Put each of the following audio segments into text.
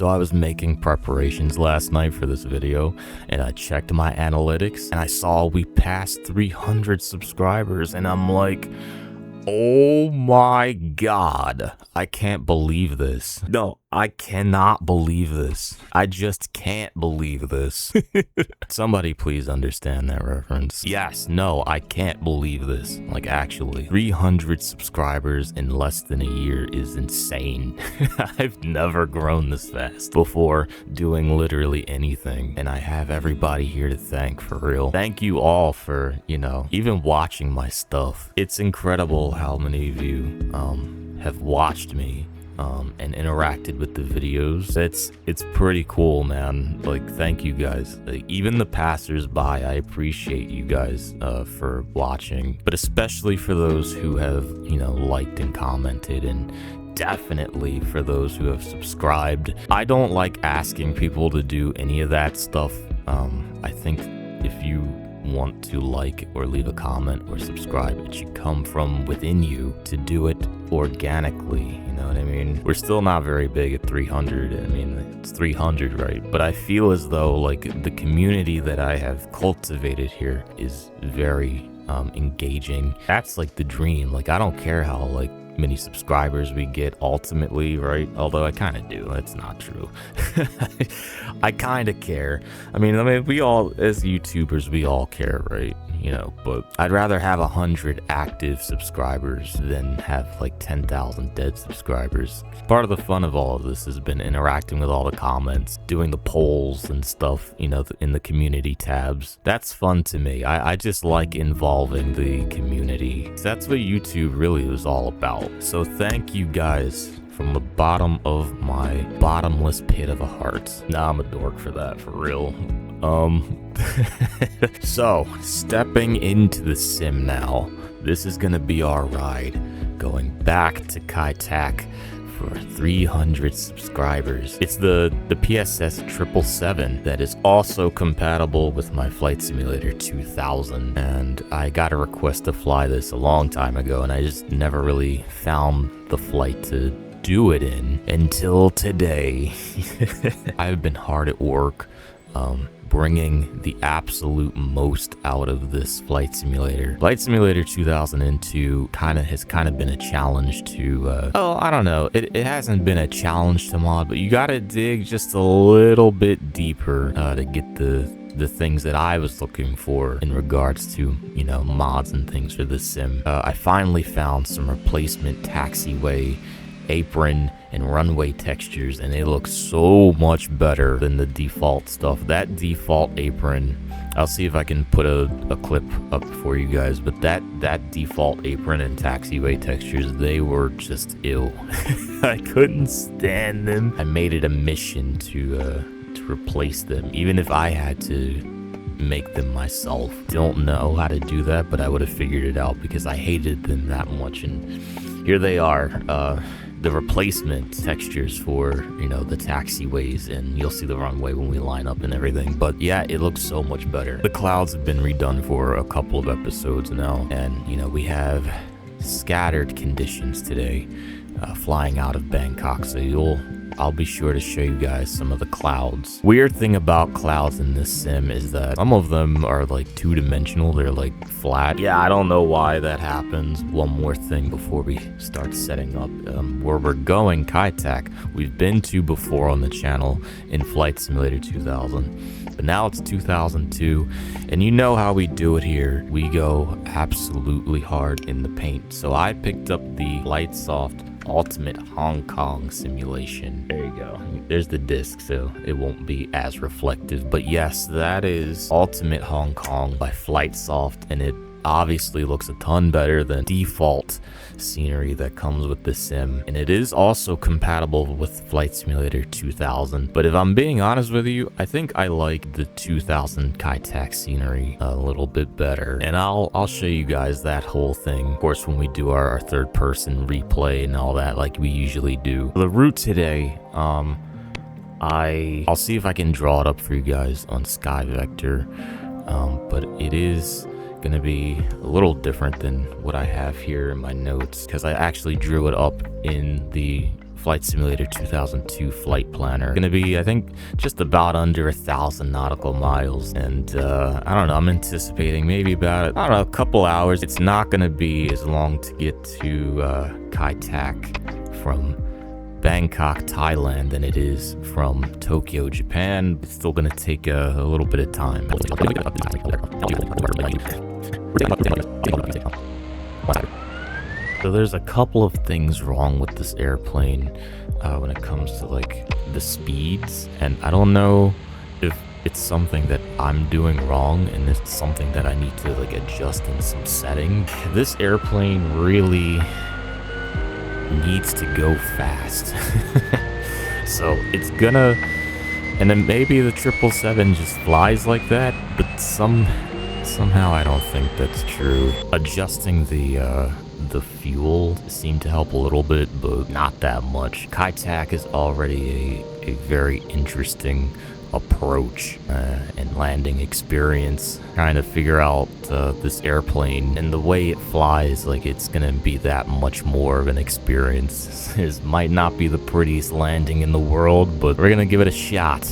So I was making preparations last night for this video, and I checked my analytics, and I saw we passed 300 subscribers, and I'm like, oh my god, I can't believe this. No, I cannot believe this. I just can't believe this. Somebody please understand that reference. Yes, no, I can't believe this. Like, actually, 300 subscribers in less than a year is insane. I've never grown this fast before doing literally anything, and I have everybody here to thank, for real. Thank you all for, even watching my stuff. It's incredible how many of you have watched me and interacted with the videos. It's pretty cool, man. Like, thank you guys. Like, even the passersby, I appreciate you guys for watching, but especially for those who have liked and commented, and definitely for those who have subscribed. I don't like asking people to do any of that stuff. I think if you want to like or leave a comment or subscribe, it should come from within you to do it organically. You know what I mean? We're still not very big at 300. I mean, it's 300, right? But I feel as though like the community that I have cultivated here is very engaging. That's like the dream. Like, I don't care how like many subscribers we get ultimately, right? Although I kind of do. That's not true. I kind of care. I mean, we all, as YouTubers, we all care, right? But I'd rather have 100 active subscribers than have like 10,000 dead subscribers. Part of the fun of all of this has been interacting with all the comments, doing the polls and stuff, in the community tabs. That's fun to me. I just like involving the community. That's what YouTube really was all about. So thank you guys from the bottom of my bottomless pit of a heart. Nah, I'm a dork for that, for real. So, stepping into the sim now. This is gonna be our ride, going back to Kai-Tak for 300 subscribers. It's the PSS 777 that is also compatible with my Flight Simulator 2000, and I got a request to fly this a long time ago, and I just never really found the flight to do it in until today. I've been hard at work bringing the absolute most out of this Flight Simulator. Flight Simulator 2002 has been a challenge to, I don't know, it hasn't been a challenge to mod, but you gotta dig just a little bit deeper to get the things that I was looking for in regards to, mods and things for this sim. I finally found some replacement taxiway, apron, and runway textures, and they look so much better than the default stuff. That default apron, I'll see if I can put a clip up for you guys, but that default apron and taxiway textures, they were just ill. I couldn't stand them. I made it a mission to replace them, even if I had to make them myself. Don't know how to do that, but I would have figured it out because I hated them that much, and here they are. The replacement textures for, the taxiways, and you'll see the runway when we line up and everything. But yeah, it looks so much better. The clouds have been redone for a couple of episodes now, and we have scattered conditions today flying out of Bangkok, so I'll be sure to show you guys some of the clouds. Weird thing about clouds in this sim is that some of them are like two-dimensional. They're like flat. Yeah, I don't know why that happens. One more thing before we start setting up. Where we're going, Kai-Tak, we've been to before on the channel in Flight Simulator 2000. But now it's 2002, and you know how we do it here. We go absolutely hard in the paint. So I picked up the Lightsoft Ultimate Hong Kong simulation. There you go. There's the disc, so it won't be as reflective. But yes, that is Ultimate Hong Kong by Flightsoft, and it obviously looks a ton better than default scenery that comes with the sim, and it is also compatible with Flight Simulator 2000. But if I'm being honest with you, I think I like the 2000 Kai-Tak scenery a little bit better, and I'll show you guys that whole thing, of course, when we do our third person replay and all that, like we usually do. The route today, I'll see if I can draw it up for you guys on Sky Vector, but it is going to be a little different than what I have here in my notes, because I actually drew it up in the Flight Simulator 2002 flight planner. Gonna be, I think, just about under 1,000 nautical miles. And I don't know, I'm anticipating maybe about, I don't know, a couple hours. It's not gonna be as long to get to Kai Tak from Bangkok, Thailand than it is from Tokyo, Japan. It's still gonna take a little bit of time. So there's a couple of things wrong with this airplane when it comes to like the speeds, and I don't know if it's something that I'm doing wrong and it's something that I need to like adjust in some setting. This airplane really needs to go fast. So it's gonna, and then maybe the 777 just flies like that, but somehow I don't think that's true. Adjusting the fuel seemed to help a little bit, but not that much. Kai Tak is already a very interesting approach and landing experience. Trying to figure out this airplane and the way it flies, like it's gonna be that much more of an experience. This might not be the prettiest landing in the world, but we're gonna give it a shot.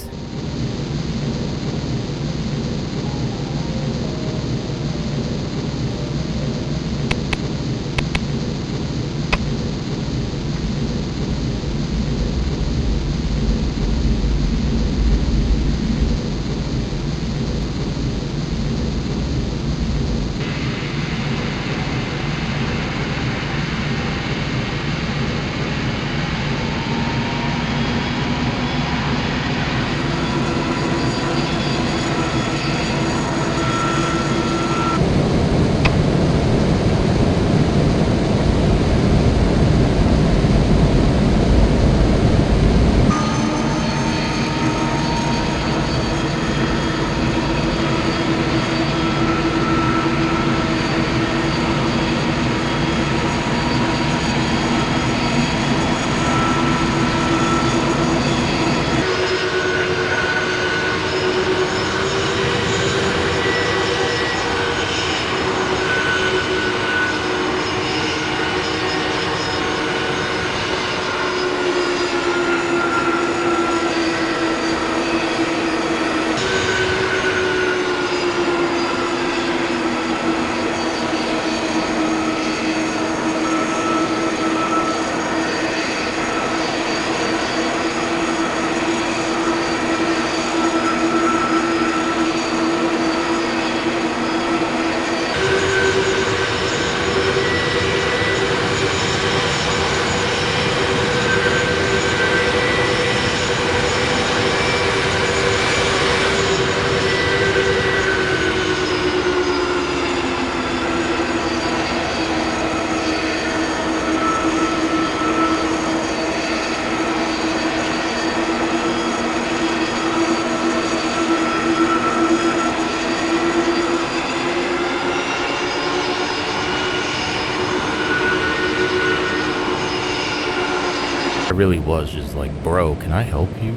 Really was just like, bro, can I help you?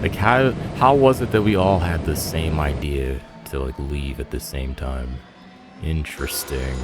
Like, how was it that we all had the same idea to like leave at the same time? Interesting.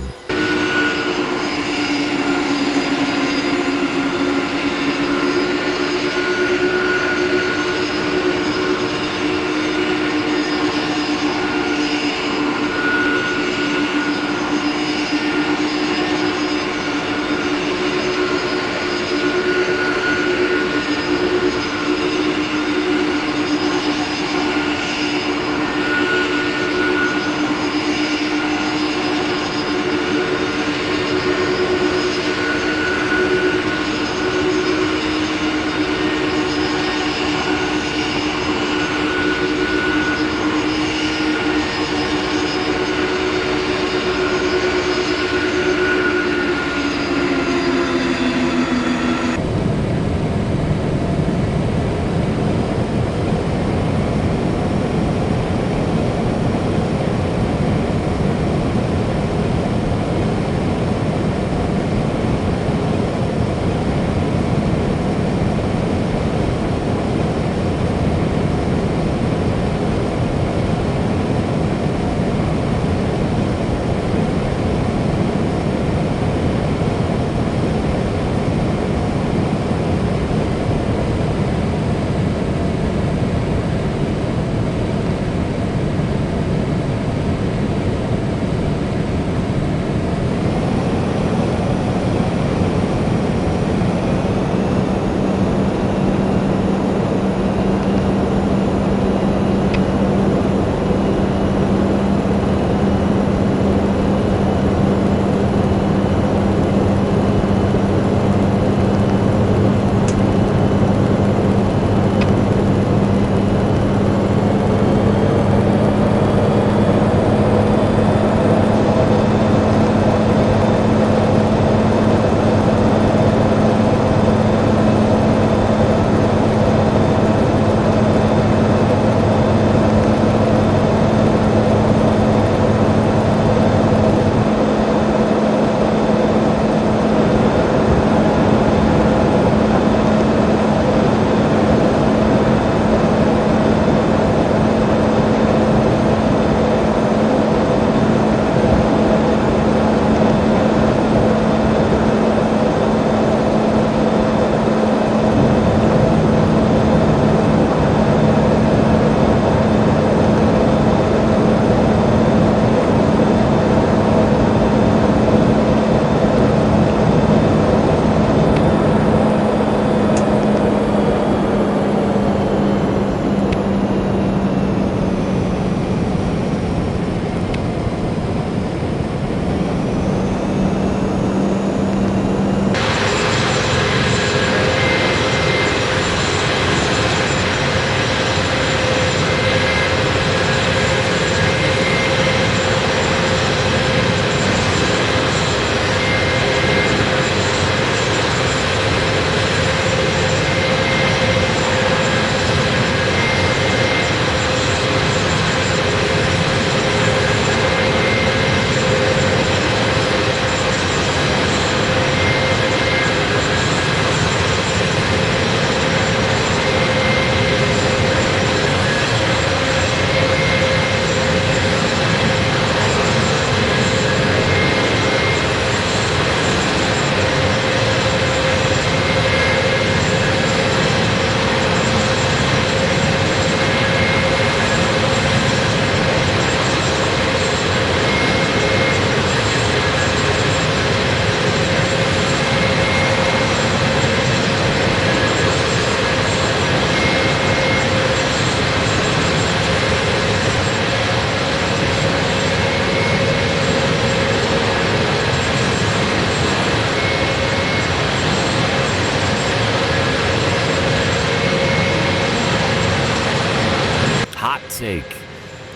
sake,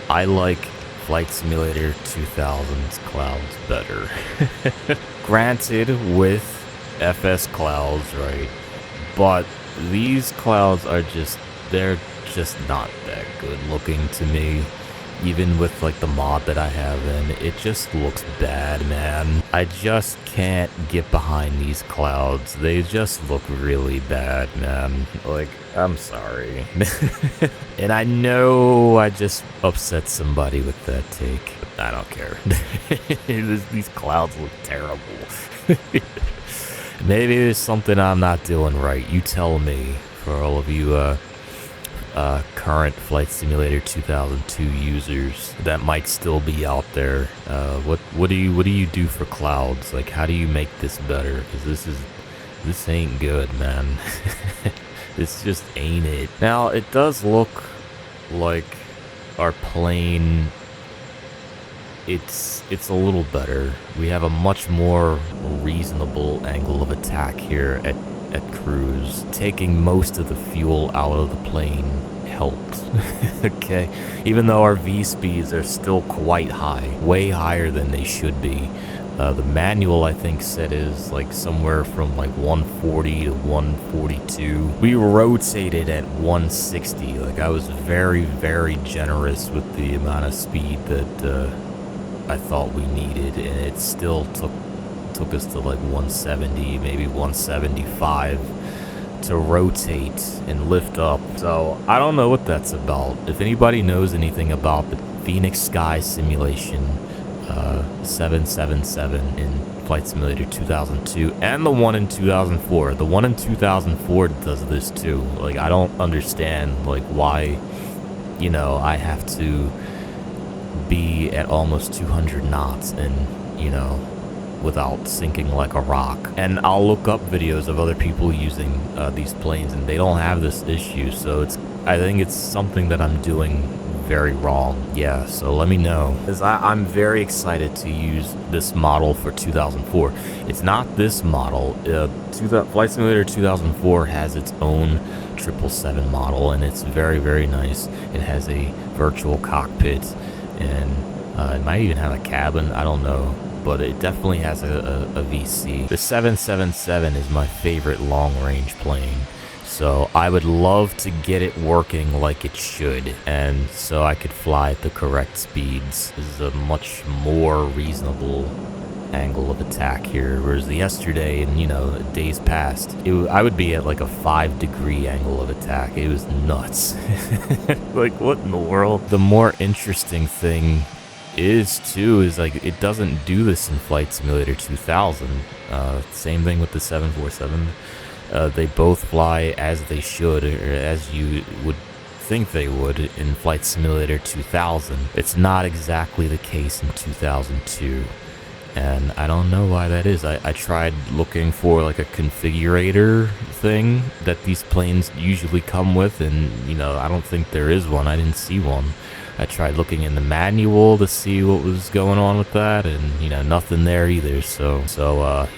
I like Flight Simulator 2000's clouds better. Granted, with FS clouds, right? But these clouds are they're just not that good looking to me. Even with like the mod that I have in, it just looks bad, man. I just can't get behind these clouds. They just look really bad, man. Like, I'm sorry. And I know I just upset somebody with that take, but I don't care. These clouds look terrible. Maybe there's something I'm not doing right. You tell me, for all of you current Flight Simulator 2002 users that might still be out there. What do you do for clouds? Like, how do you make this better? Because this ain't good, man. This just ain't it. Now it does look like our plane. It's a little better. We have a much more reasonable angle of attack here at cruise. Taking most of the fuel out of the plane helped. Okay, even though our V speeds are still quite high, way higher than they should be. The manual, I think, set is like somewhere from like 140 to 142. We rotated at 160. Like, I was very, very generous with the amount of speed that I thought we needed, and it still took us to like 170, maybe 175 to rotate and lift up. So I don't know what that's about. If anybody knows anything about the Phoenix Sky Simulation 777 in Flight Simulator 2002 and the one in 2004, the one in 2004 does this too. Like, I don't understand like why, you know, I have to be at almost 200 knots and, you know, without sinking like a rock. And I'll look up videos of other people using these planes, and they don't have this issue. So I think it's something that I'm doing very wrong. Yeah, so let me know, because I'm very excited to use this model for 2004. It's not this model. Flight Simulator 2004 has its own 777 model, and it's very, very nice. It has a virtual cockpit, and it might even have a cabin, I don't know, but it definitely has a VC. The 777 is my favorite long-range plane, so I would love to get it working like it should, and so I could fly at the correct speeds. This is a much more reasonable angle of attack here, whereas yesterday and, you know, days past, I would be at like a 5-degree angle of attack. It was nuts. Like, what in the world? The more interesting thing is like, it doesn't do this in Flight Simulator 2000. Same thing with the 747. They both fly as they should, or as you would think they would in Flight Simulator 2000. It's not exactly the case in 2002. And I don't know why that is. I tried looking for like a configurator thing that these planes usually come with, and, you know, I don't think there is one. I didn't see one. I tried looking in the manual to see what was going on with that, and, you know, nothing there either. So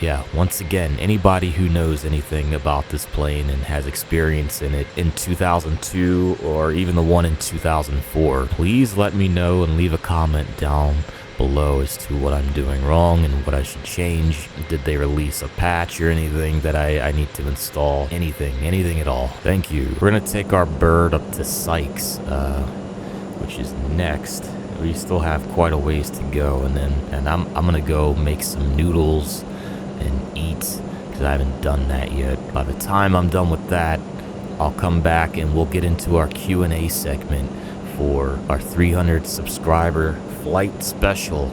yeah, once again, anybody who knows anything about this plane and has experience in it in 2002 or even the one in 2004, please let me know and leave a comment down below as to what I'm doing wrong and what I should change. Did they release a patch or anything that I need to install? Anything at all. Thank you. We're gonna take our bird up to Sykes, which is next. We still have quite a ways to go, and I'm gonna go make some noodles and eat, because I haven't done that yet. By the time I'm done with that, I'll come back and we'll get into our Q&A segment for our 300 subscriber flight special.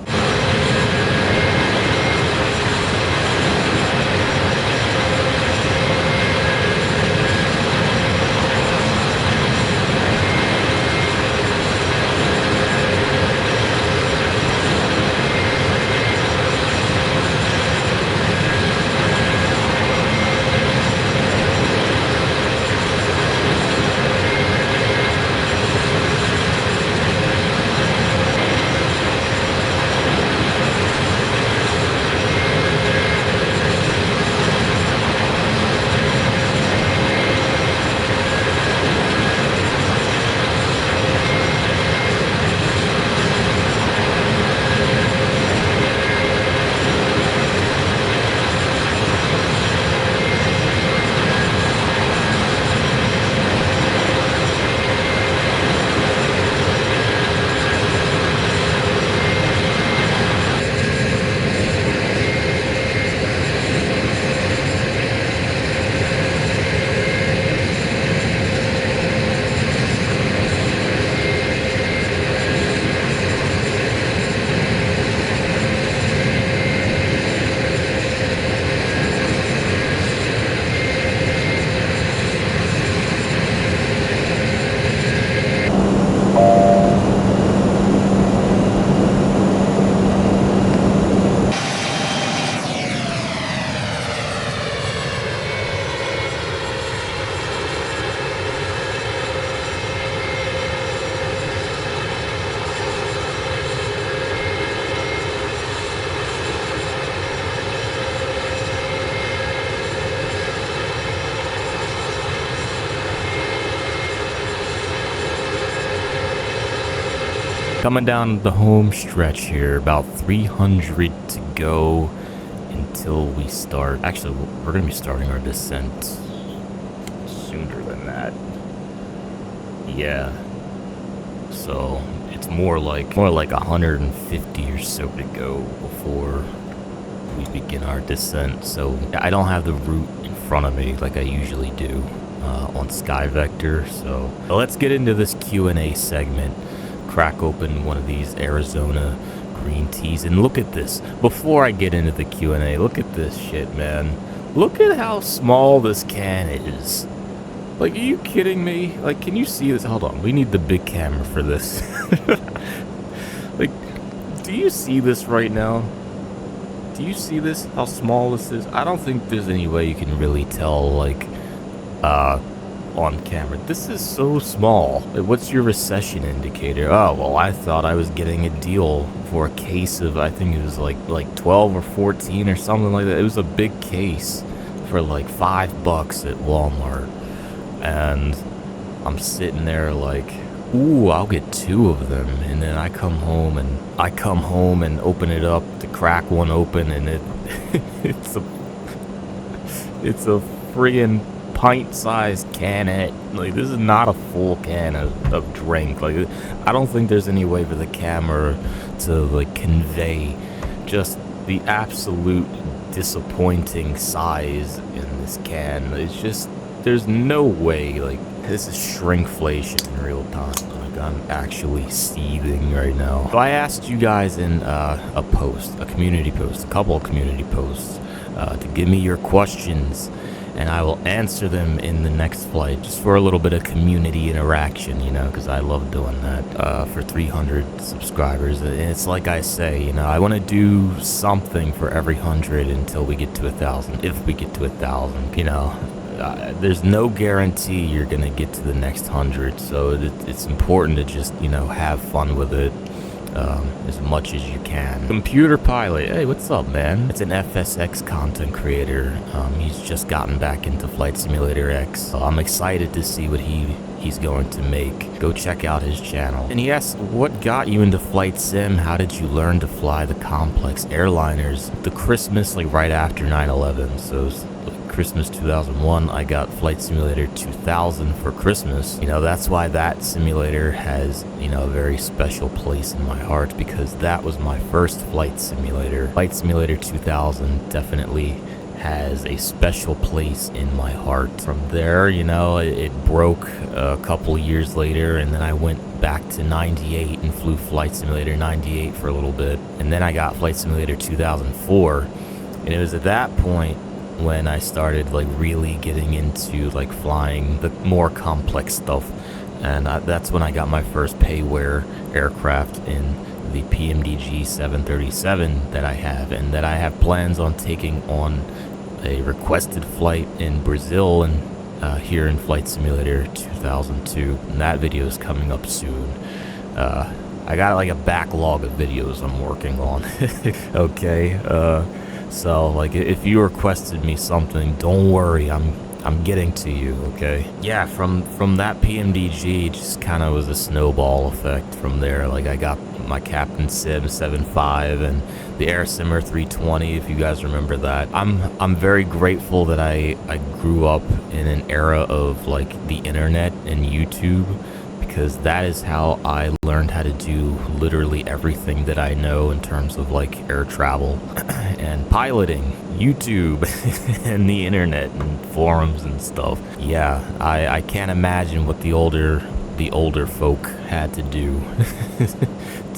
Coming down the home stretch here, about 300 to go until we start. Actually, we're going to be starting our descent sooner than that. Yeah. So it's more like 150 or so to go before we begin our descent. So I don't have the route in front of me like I usually do on SkyVector. So let's get into this Q&A segment. Crack open one of these Arizona green teas and look at this. Before I get into the Q&A, look at this shit, man. Look at how small this can is. Like, are you kidding me? Like, can you see this? Hold on, we need the big camera for this. Like, do you see this right now? Do you see this? How small this is? I don't think there's any way you can really tell, like, on camera. This is so small. What's your recession indicator? Oh, well, I thought I was getting a deal for a case of, I think it was like 12 or 14 or something like that. It was a big case for like $5 at Walmart. And I'm sitting there like, ooh, I'll get 2 of them. And then I come home and open it up to crack one open, and it's a friggin' pint-sized canette. Like, this is not a full can of drink. Like, I don't think there's any way for the camera to like convey just the absolute disappointing size in this can. It's just, there's no way. Like, this is shrinkflation in real time. Like, I'm actually seething right now. So I asked you guys in a community post, a couple of community posts, to give me your questions, and I will answer them in the next flight, just for a little bit of community interaction, you know, because I love doing that for 300 subscribers. And it's like I say, you know, I want to do something for every 100 until we get to 1,000. If we get to 1,000, you know, there's no guarantee you're gonna get to the next 100, so it's important to just, you know, have fun with it as much as you can. Computer Pilot, hey, what's up, man? It's an FSX content creator. He's just gotten back into Flight Simulator X, so I'm excited to see what he's going to make. Go check out his channel. And he asks, what got you into flight sim? How did you learn to fly the complex airliners? The Christmas, like right after 9/11, so Christmas 2001, I got Flight Simulator 2000 for Christmas. You know, that's why that simulator has, you know, a very special place in my heart, because that was my first flight simulator. Flight Simulator 2000 definitely has a special place in my heart. From there, you know, it broke a couple years later, and then I went back to 98 and flew Flight Simulator 98 for a little bit, and then I got Flight Simulator 2004, and it was at that point when I started like really getting into like flying the more complex stuff, and that's when I got my first payware aircraft in the PMDG 737 that I have, and that I have plans on taking on a requested flight in Brazil and here in Flight Simulator 2002, and that video is coming up soon. I got like a backlog of videos I'm working on. Okay, so like if you requested me something, don't worry, I'm getting to you, okay? Yeah, from that PMDG, it just kind of was a snowball effect from there. Like, I got my Captain Sim 7.5 and the Air Simmer 320, if you guys remember that. I'm very grateful that I grew up in an era of like the internet and YouTube, because that is how I learned how to do literally everything that I know in terms of like air travel and piloting, YouTube and the internet and forums and stuff. Yeah, I can't imagine what the older folk had to do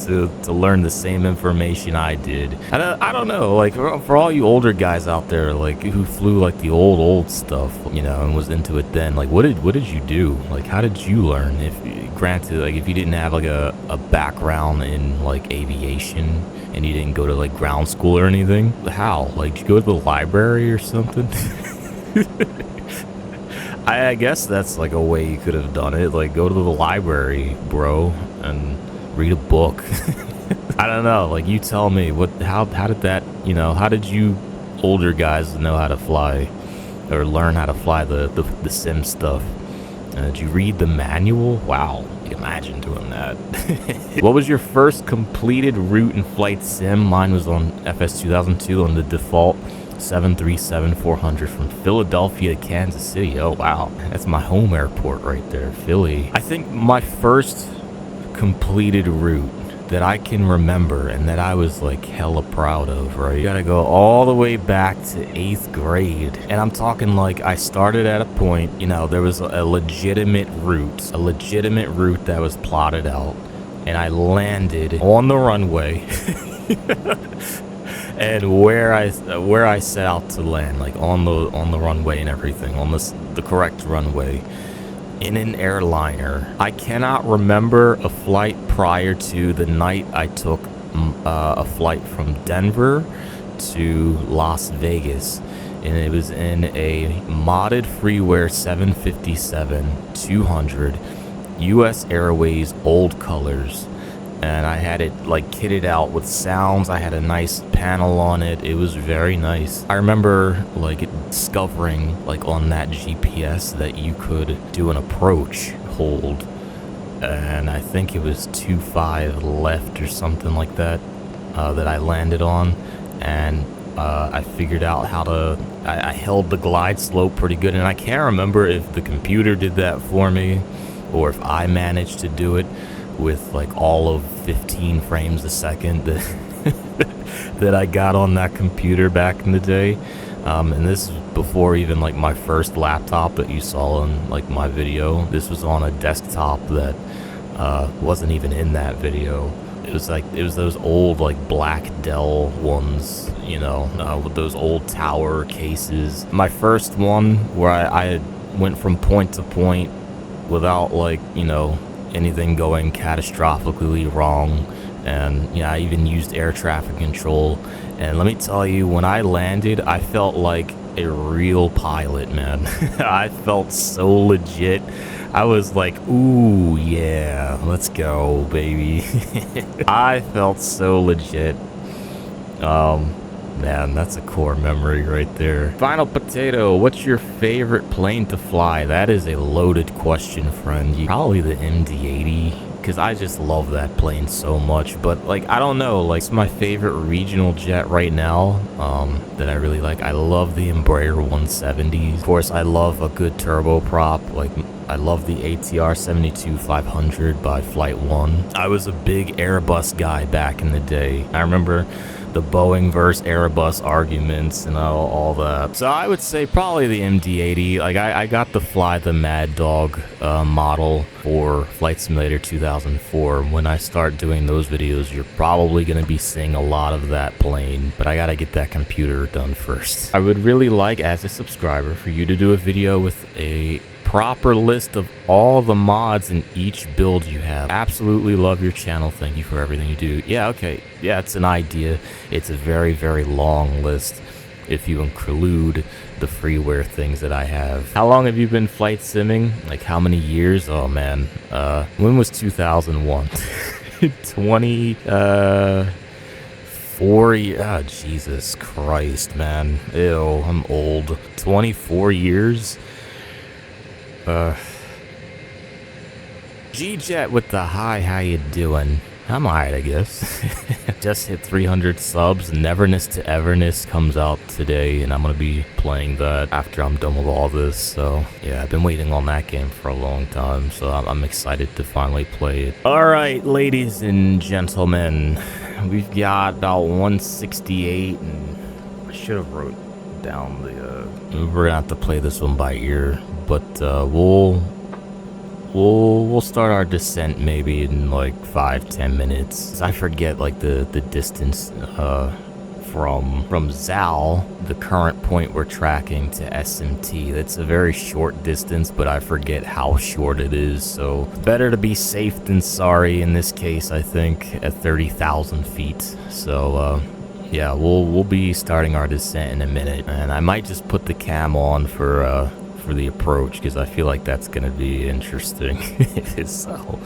to learn the same information I did. I don't know, like for all you older guys out there, like who flew like the old stuff, you know, and was into it then, like what did you do? Like, how did you learn? If granted, like if you didn't have like a background in like aviation and you didn't go to like ground school or anything, how? Like, did you go to the library or something? I guess that's like a way you could have done it. Like, go to the library, bro, and read a book. I don't know. Like, you tell me. How did that? You know, how did you older guys know how to fly or learn how to fly the sim stuff? Did you read the manual? Wow, imagine doing that. What was your first completed route in flight sim? Mine was on FS 2002 on the default 737-400 from Philadelphia to Kansas City. Oh wow, that's my home airport right there, Philly. I think my first completed route that I can remember and that I was like hella proud of, right? You gotta go all the way back to 8th grade. And I'm talking like I started at a point, you know, there was a legitimate route that was plotted out. And I landed on the runway. And where I set out to land, like on the runway and everything, on the correct runway. In an airliner. I cannot remember a flight prior to the night I took a flight from Denver to Las Vegas, and it was in a modded Freeware 757-200 US Airways old colors, and I had it like kitted out with sounds. I had a nice panel on it. It was very nice. I remember like discovering like on that GPS that you could do an approach hold, and I think it was 2.5 left or something like that that I landed on, and I figured out how to I held the glide slope pretty good, and I can't remember if the computer did that for me or if I managed to do it with like all of 15 frames a second that I got on that computer back in the day. And this is before even like my first laptop that you saw in like my video. This was on a desktop that wasn't even in that video. It was those old like black Dell ones, you know, with those old tower cases. My first one where I went from point to point without like, you know, anything going catastrophically wrong. And yeah, I even used air traffic control, and let me tell you, when I landed, I felt like a real pilot, man. I felt so legit. I was like, ooh yeah, let's go baby. I felt so legit. Man, that's a core memory right there. Final Potato, what's your favorite plane to fly? That is a loaded question, friend. Probably the MD-80, because I just love that plane so much. But like, I don't know, like, it's my favorite regional jet right now that I really like. I love the Embraer 170s. Of course, I love a good turboprop. Like, I love the ATR 72-500 by Flight 1. I was a big Airbus guy back in the day. I remember the Boeing versus Airbus arguments and all that. So I would say probably the MD-80. Like I got to fly the Mad Dog model for Flight Simulator 2004. When I start doing those videos, you're probably going to be seeing a lot of that plane, but I got to get that computer done first. I would really like, as a subscriber, for you to do a video with a proper list of all the mods in each build you have. Absolutely love your channel. Thank you for everything you do. Yeah, okay. Yeah, it's an idea. It's a very, very long list if you include the freeware things that I have. How long have you been flight simming? Like how many years? Oh man. When was 2001? 4 years. Oh, Jesus Christ, man. Ew, I'm old. 24 years? G-Jet with the hi, how you doing? I'm alright, I guess. Just hit 300 subs. Neverness to Everness comes out today, and I'm gonna be playing that after I'm done with all this. So yeah, I've been waiting on that game for a long time, so I'm excited to finally play it. Alright, ladies and gentlemen, we've got about 168, and I should have wrote down the we're gonna have to play this one by ear, but we'll start our descent maybe in like 5-10 minutes. I forget like the distance from Zal, the current point we're tracking, to SMT. That's a very short distance, but I forget how short it is, so better to be safe than sorry in this case, I think, at 30,000 feet. So yeah, we'll be starting our descent in a minute, and I might just put the cam on for the approach, because I feel like that's gonna be interesting. So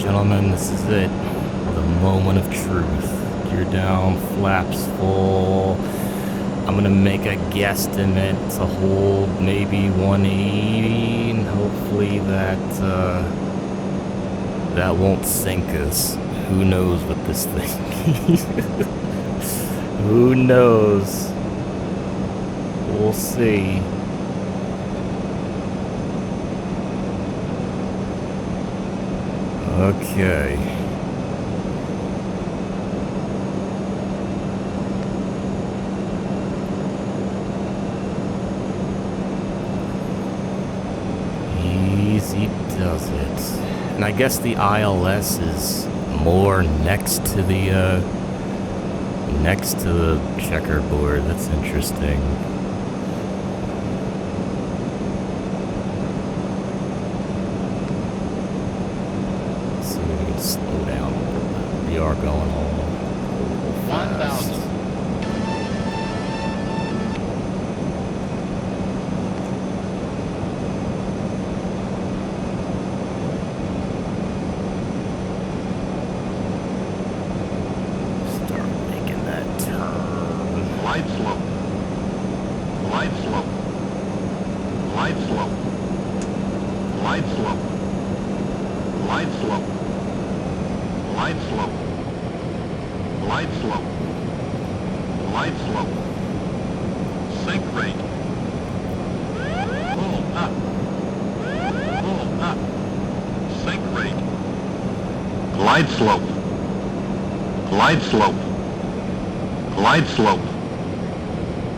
gentlemen, this is it. The moment of truth. Gear down, flaps full. I'm gonna make a guesstimate to hold maybe 180, and hopefully that won't sink us. Who knows what this thing Who knows? We'll see. Okay. Easy does it. And I guess the ILS is more next to the checkerboard. That's interesting. So we can slow down a little bit. We are going all fast. 1,000. Glide slope, glide slope, glide slope,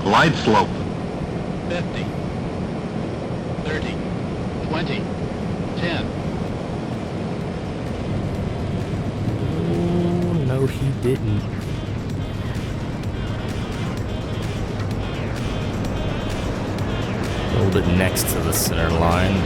glide slope. 50, 30, 20, 10. Oh, no, he didn't. Hold it next to the center line.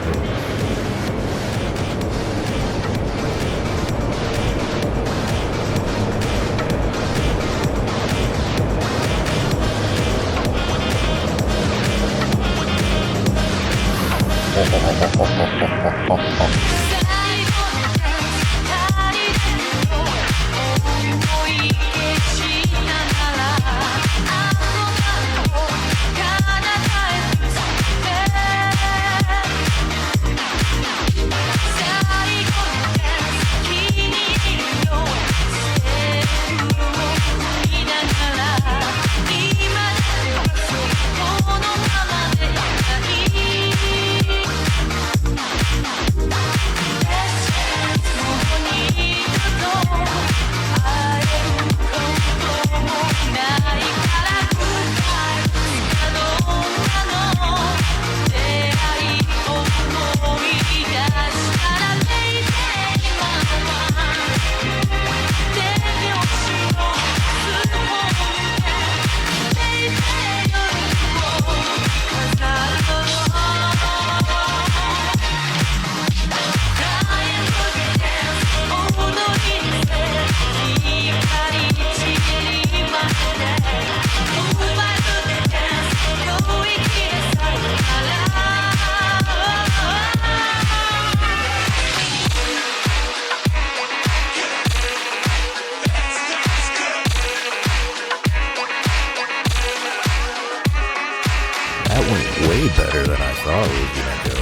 Way better than I thought it was gonna go.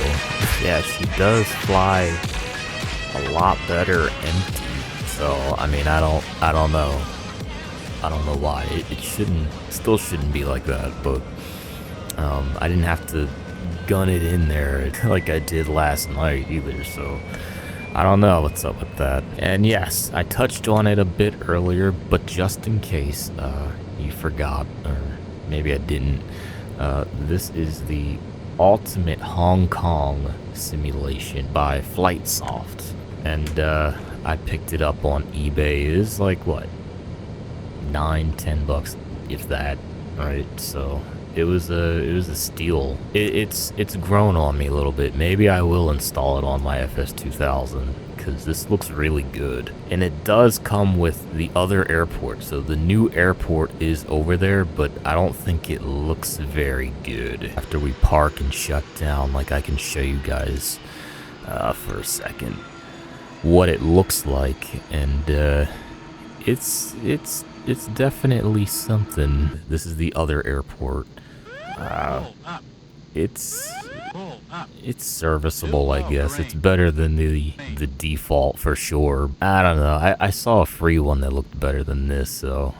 Yeah, she does fly a lot better empty. So I mean, I don't know. I don't know why. It still shouldn't be like that. But I didn't have to gun it in there like I did last night either. So I don't know what's up with that. And yes, I touched on it a bit earlier, but just in case you forgot, or maybe I didn't. This is the Ultimate Hong Kong Simulation by FlightSoft, and I picked it up on eBay. It is like what, $9-10 bucks, if that, right? So it was a steal. It's grown on me a little bit. Maybe I will install it on my FS2000 because this looks really good, and it does come with the other airport. So the new airport is over there, but I don't think it looks very good. After we park and shut down, like I can show you guys for a second. what it looks like, and it's definitely something. This is the other airport. It's serviceable, I guess. It's better than the default for sure. I don't know. I saw a free one that looked better than this, so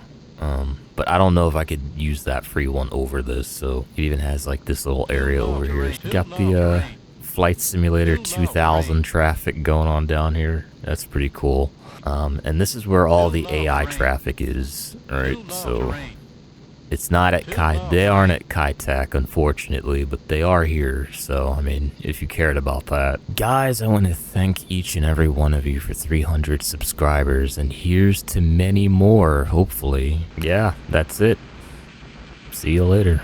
but I don't know if I could use that free one over this. So it even has like this little area over here. Got the Flight Simulator 2000 traffic going on down here. That's pretty cool. And this is where all the AI traffic is. Alright, so it's not at they aren't at KaiTak, unfortunately, but they are here. So, I mean, if you cared about that. Guys, I want to thank each and every one of you for 300 subscribers, and here's to many more, hopefully. Yeah, that's it. See you later.